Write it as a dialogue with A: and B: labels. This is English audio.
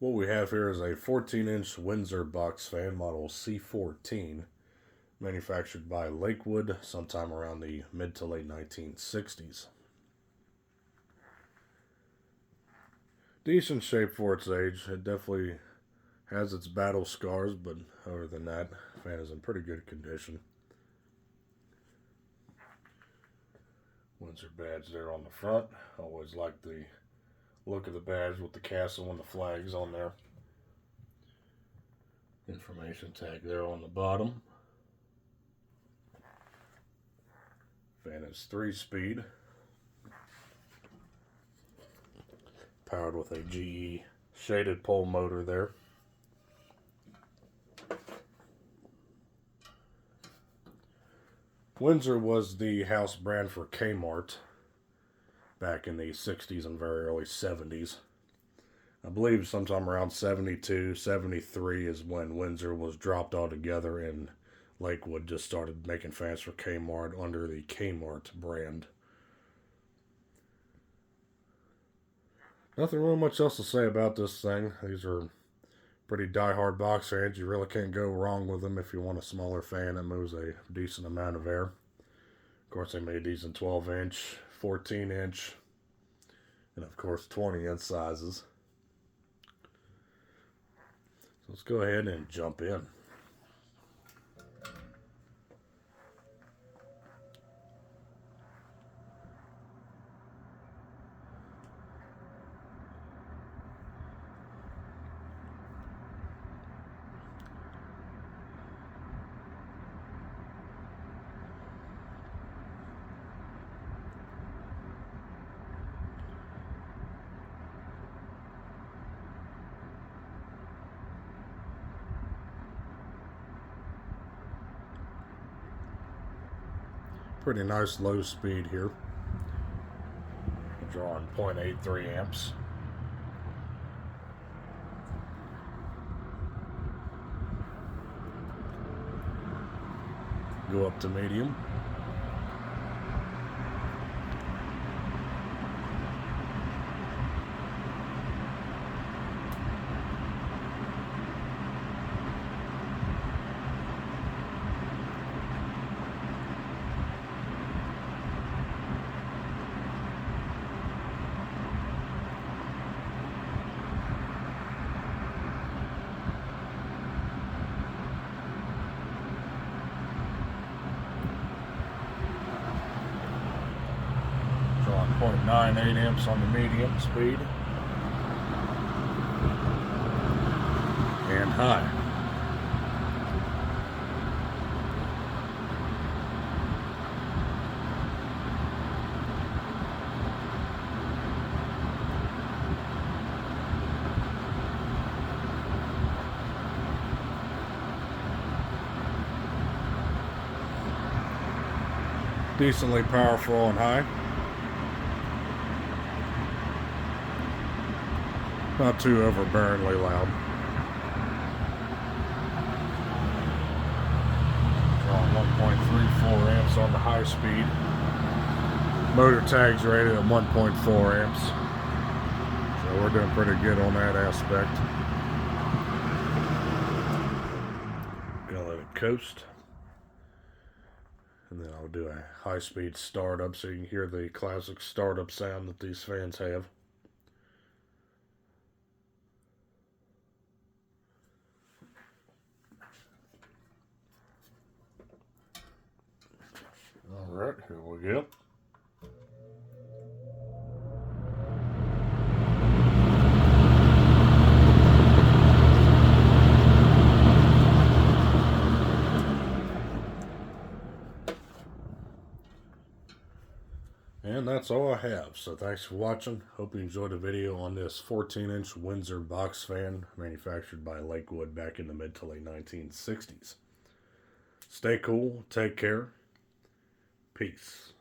A: What we have here is a 14-inch Windsor box fan model C-14, manufactured by Lakewood sometime around the mid to late 1960s. Decent shape for its age. It definitely has its battle scars, but other than that, the fan is in pretty good condition. Windsor badge there on the front. Always like the look of the badge with the castle and the flags on there. Information tag there on the bottom. Fan is 3-speed. Powered with a GE shaded pole motor there. Windsor was the house brand for Kmart back in the 60s and very early 70s. I believe sometime around 72, 73 is when Windsor was dropped altogether and Lakewood just started making fans for Kmart under the Kmart brand. Nothing really much else to say about this thing. These are pretty die-hard box fans. You really can't go wrong with them if you want a smaller fan that moves a decent amount of air. Of course, they made these in 12-inch, 14-inch, and of course 20-inch sizes. So let's go ahead and jump in. Pretty nice low speed here. Drawing 0.83 amps. Go up to medium. Drawing 0.98 amps on the medium speed. And high. Decently powerful on high. Not too overbearingly loud. Drawing 1.34 amps on the high speed. Motor tag's rated at 1.4 amps. So we're doing pretty good on that aspect. Gonna let it coast. And then I'll do a high-speed startup so you can hear the classic startup sound that these fans have. Alright, here we go. And that's all I have. So thanks for watching. Hope you enjoyed the video on this 14-inch Windsor box fan manufactured by Lakewood back in the mid to late 1960s. Stay cool. Take care. Peace.